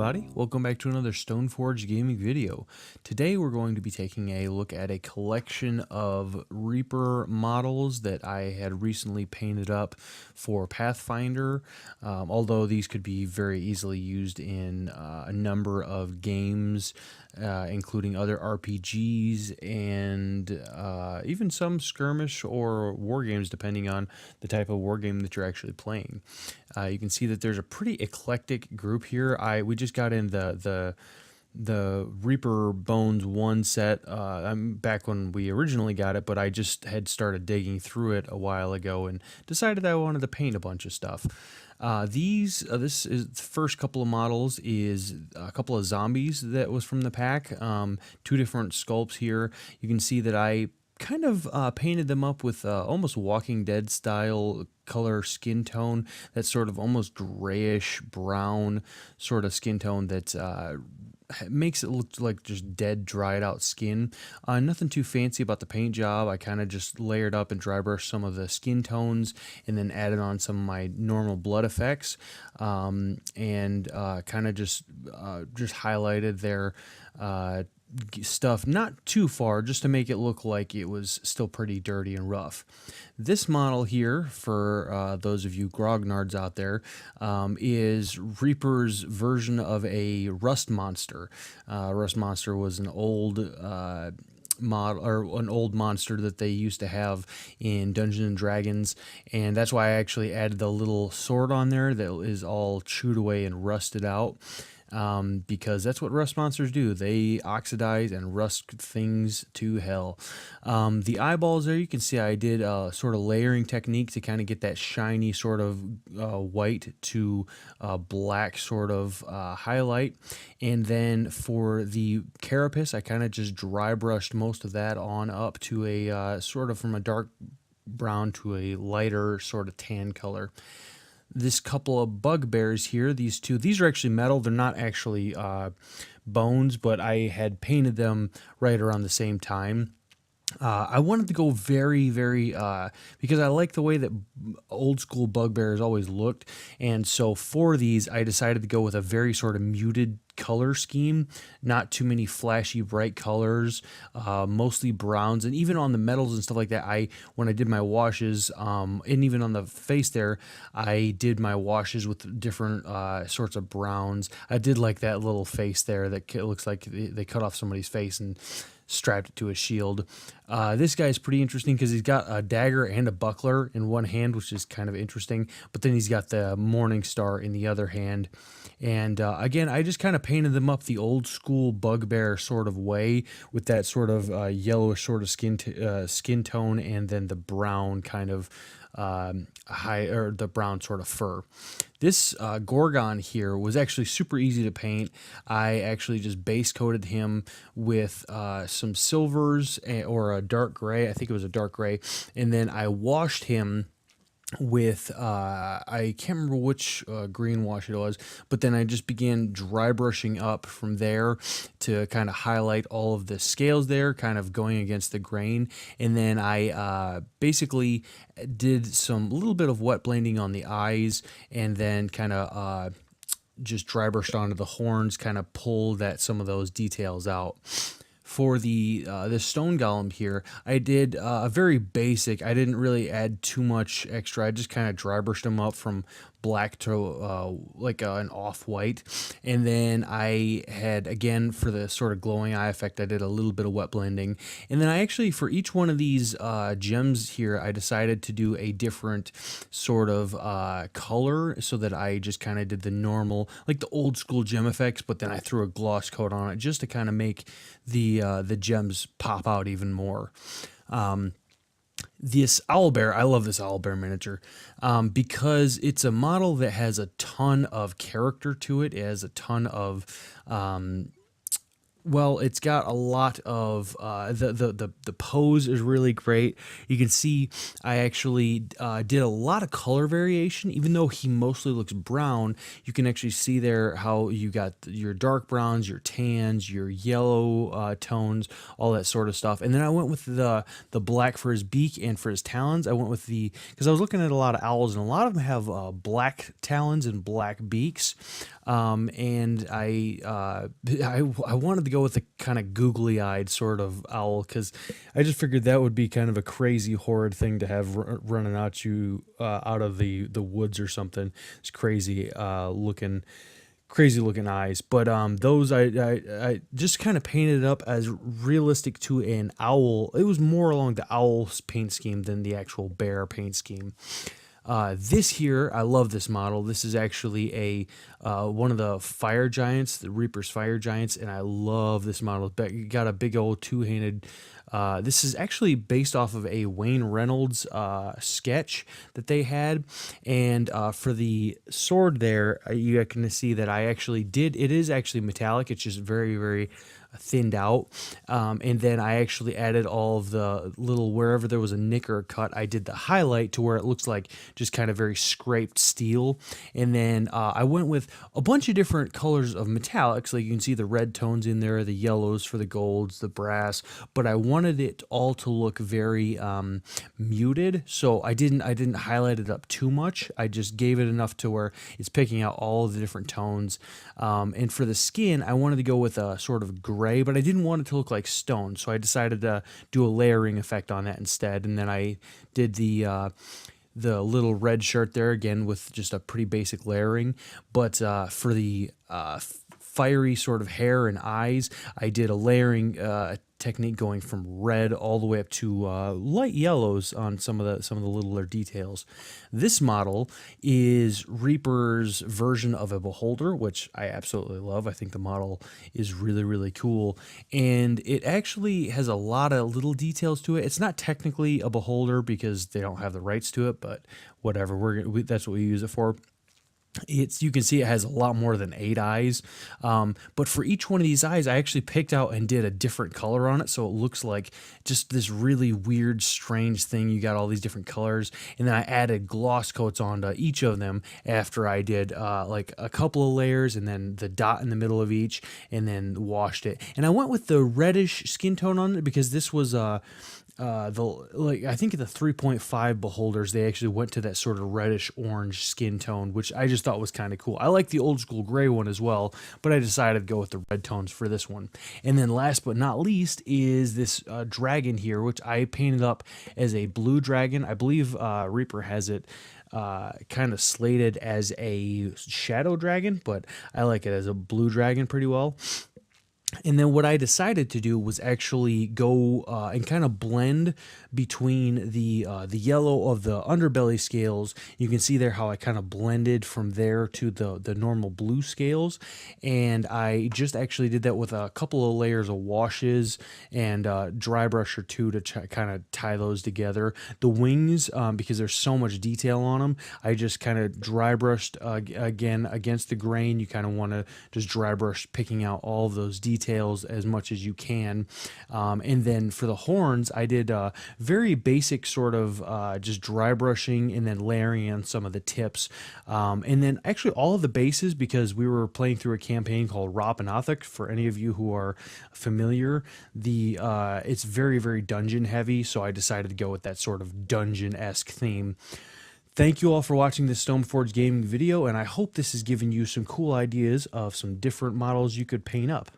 everybody, welcome back to another Stoneforge gaming video. Today we're going to be taking a look at a collection of Reaper models that I had recently painted up for Pathfinder, although these could be very easily used in a number of games, including other RPGs and even some skirmish or war games, depending on the type of war game that you're actually playing. You can see that there's a pretty eclectic group here. We just got in the Reaper Bones 1 set. I'm back when we originally got it, but I just had started digging through it a while ago and decided I wanted to paint a bunch of stuff. This is the first couple of models is a couple of zombies that was from the pack. Two different sculpts here. You can see that I kind of painted them up with almost Walking Dead style color skin tone, that sort of almost grayish brown sort of skin tone that makes it look like just dead, dried out skin. Nothing too fancy about the paint job. I kind of just layered up and dry brushed some of the skin tones and then added on some of my normal blood effects, and kind of just highlighted their stuff not too far, just to make it look like it was still pretty dirty and rough. This model here, for those of you grognards out there, is Reaper's version of a Rust Monster. Rust Monster was an old model, or an old monster that they used to have in Dungeons and Dragons, and that's why I actually added the little sword on there that is all chewed away and rusted out. Because that's what rust monsters do. They oxidize and rust things to hell. The eyeballs there, you can see I did a sort of layering technique to kind of get that shiny sort of white to black sort of highlight. And then for the carapace, I kind of just dry brushed most of that on up to a sort of from a dark brown to a lighter sort of tan color. This couple of bugbears here, these are actually metal. They're not actually bones, but I had painted them right around the same time. I wanted to go very, because I like the way that old school bugbears always looked. And so for these, I decided to go with a very sort of muted color scheme, not too many flashy bright colors, mostly browns. And even on the metals and stuff like that, when I did my washes, and even on the face there, I did my washes with different sorts of browns. I did like that little face there that looks like they cut off somebody's face and strapped it to a shield. This guy's pretty interesting because he's got a dagger and a buckler in one hand, which is kind of interesting, but then he's got the Morning Star in the other hand. And again, I just kind of painted them up the old school bugbear sort of way, with that sort of yellowish sort of skin tone, and then the brown kind of the brown sort of fur. This Gorgon here was actually super easy to paint. I actually just base coated him with some silvers or a dark gray. I think it was a dark gray. And then I washed him with I can't remember which green wash it was, but then I just began dry brushing up from there to kind of highlight all of the scales there, kind of going against the grain. And then I basically did some little bit of wet blending on the eyes, and then kind of just dry brushed onto the horns, kind of pull some of those details out. For the stone golem here, I did a very basic. I didn't really add too much extra. I just kind of dry brushed them up from black to like an off-white. And then I had, again, for the sort of glowing eye effect, I did a little bit of wet blending. And then I actually, for each one of these gems here, I decided to do a different sort of color, so that I just kind of did the normal, like the old school gem effects, but then I threw a gloss coat on it just to kind of make the gems pop out even more. This owlbear, I love this owlbear miniature because it's a model that has a ton of character to it. It has a ton of well, it's got a lot of the pose is really great. You can see I actually did a lot of color variation. Even though he mostly looks brown, you can actually see there how you got your dark browns, your tans, your yellow tones, all that sort of stuff. And then I went with the black for his beak and for his talons. I went with because I was looking at a lot of owls, and a lot of them have black talons and black beaks. And I wanted to go with a kind of googly-eyed sort of owl because I just figured that would be kind of a crazy, horrid thing to have running at you out of the woods or something. It's crazy looking eyes. But those I just kind of painted it up as realistic to an owl. It was more along the owl's paint scheme than the actual bear paint scheme. This here, I love this model. This is actually one of the fire giants, the Reaper's fire giants, and I love this model. It got a big old two-handed. This is actually based off of a Wayne Reynolds sketch that they had, and for the sword there, you can see that I actually did. It is actually metallic. It's just very, very thinned out, and then I actually added all of the little, wherever there was a nick or a cut, I did the highlight to where it looks like just kind of very scraped steel. And then I went with a bunch of different colors of metallics, like you can see the red tones in there, the yellows for the golds, the brass, but I wanted it all to look very muted, so I didn't highlight it up too much. I just gave it enough to where it's picking out all of the different tones. And for the skin, I wanted to go with a sort of gray, but I didn't want it to look like stone, so I decided to do a layering effect on that instead. And then I did the little red shirt there again with just a pretty basic layering. But for the fiery sort of hair and eyes, I did a layering technique going from red all the way up to light yellows on some of the littler details. This model is Reaper's version of a beholder, which I absolutely love. I think the model is really, really cool, and it actually has a lot of little details to it. It's not technically a beholder because they don't have the rights to it, but whatever, that's what we use it for. You can see it has a lot more than 8 eyes, but for each one of these eyes I actually picked out and did a different color on it, so it looks like just this really weird, strange thing. You got all these different colors, and then I added gloss coats onto each of them after I did like a couple of layers, and then the dot in the middle of each, and then washed it. And I went with the reddish skin tone on it because this was I think the 3.5 beholders, they actually went to that sort of reddish orange skin tone, which I just thought was kind of cool. I like the old school gray one as well, but I decided to go with the red tones for this one. And then last but not least is this dragon here, which I painted up as a blue dragon. I believe Reaper has it kind of slated as a shadow dragon, but I like it as a blue dragon pretty well. And then what I decided to do was actually go and kind of blend between the yellow of the underbelly scales. You can see there how I kind of blended from there to the normal blue scales. And I just actually did that with a couple of layers of washes and dry brush or two to kind of tie those together. The wings, because there's so much detail on them, I just kind of dry brushed again against the grain. You kind of want to just dry brush, picking out all of those details as much as you can. And then for the horns, I did very basic sort of just dry brushing and then layering on some of the tips. And then actually all of the bases, because we were playing through a campaign called Rop and Othik. For any of you who are familiar, it's very, very dungeon heavy, so I decided to go with that sort of dungeon-esque theme. Thank you all for watching this Stoneforge gaming video, and I hope this has given you some cool ideas of some different models you could paint up.